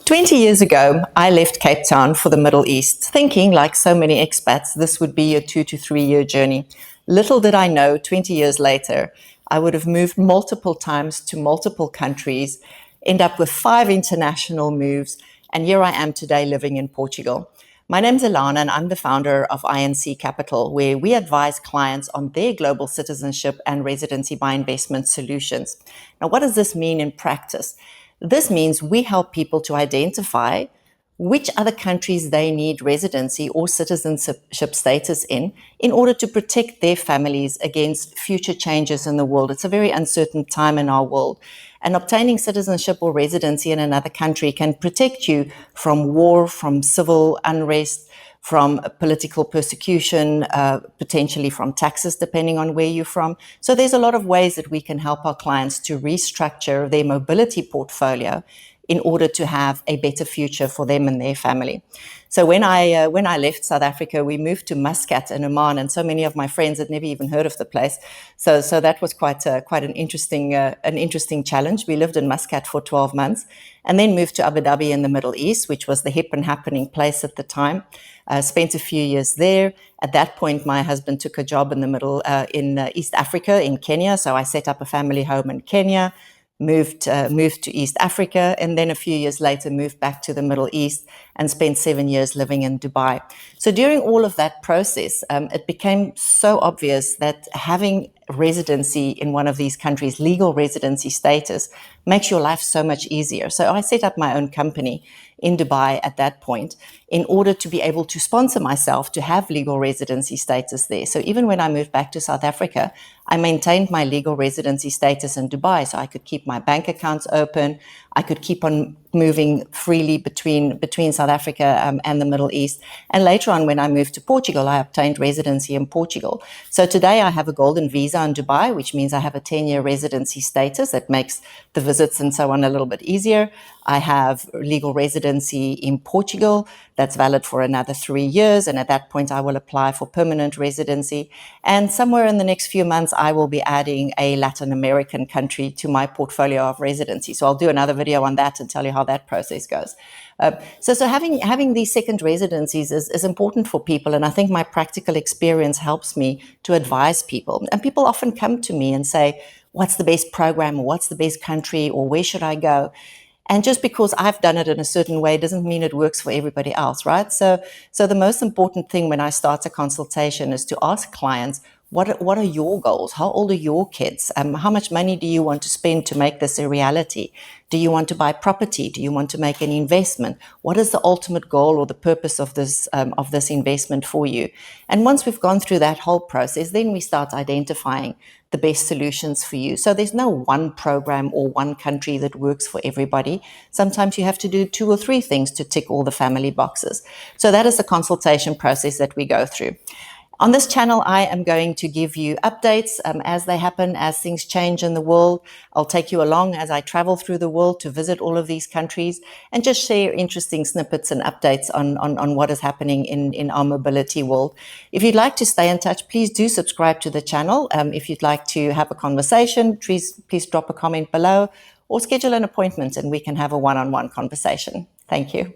20 years ago, I left Cape Town for the Middle East, thinking, like so many expats, this would be a 2 to 3 year journey. Little did I know, 20 years later, I would have moved multiple times to multiple countries, end up with 5 international moves, and here I am today living in Portugal. My name's Ilana, and I'm the founder of INC Capital, where we advise clients on their global citizenship and residency by investment solutions. Now, what does this mean in practice? This means we help people to identify which other countries they need residency or citizenship status in order to protect their families against future changes in the world. It's a very uncertain time in our world. And obtaining citizenship or residency in another country can protect you from war, from civil unrest, from political persecution, potentially from taxes, depending on where you're from. So there's a lot of ways that we can help our clients to restructure their mobility portfolio in order to have a better future for them and their family. So when I left South Africa, we moved to Muscat in Oman, and so many of my friends had never even heard of the place. So that was quite an interesting challenge. We lived in Muscat for 12 months, and then moved to Abu Dhabi in the Middle East, which was the hip and happening place at the time. Spent a few years there. At that point, my husband took a job in East Africa, in Kenya. So I set up a family home in Kenya. Moved to East Africa, and then a few years later moved back to the Middle East and spent 7 years living in Dubai. So during all of that process, it became so obvious that having residency in one of these countries, legal residency status, makes your life so much easier. So I set up my own company in Dubai at that point in order to be able to sponsor myself to have legal residency status there. So even when I moved back to South Africa, I maintained my legal residency status in Dubai, so I could keep my bank accounts open. I could keep on moving freely between South Africa and the Middle East. And later on, when I moved to Portugal, I obtained residency in Portugal. So today I have a golden visa in Dubai, which means I have a 10-year residency status that makes the visits and so on a little bit easier. I have legal residency in Portugal that's valid for another 3 years. And at that point, I will apply for permanent residency. And somewhere in the next few months, I will be adding a Latin American country to my portfolio of residency. So I'll do another video on that and tell you how that process goes. So having these second residencies is important for people. And I think my practical experience helps me to advise people. And people often come to me and say, what's the best program, or what's the best country, or where should I go? And just because I've done it in a certain way doesn't mean it works for everybody else, right? So the most important thing when I start a consultation is to ask clients, what are your goals? How old are your kids? How much money do you want to spend to make this a reality? Do you want to buy property? Do you want to make an investment? What is the ultimate goal or the purpose of this investment for you? And once we've gone through that whole process, then we start identifying the best solutions for you. So there's no one program or one country that works for everybody. Sometimes you have to do 2 or 3 things to tick all the family boxes. So that is the consultation process that we go through. On this channel, I am going to give you updates as they happen, as things change in the world. I'll take you along as I travel through the world to visit all of these countries and just share interesting snippets and updates on what is happening in our mobility world. If you'd like to stay in touch, please do subscribe to the channel. If you'd like to have a conversation, please drop a comment below or schedule an appointment and we can have a one-on-one conversation. Thank you.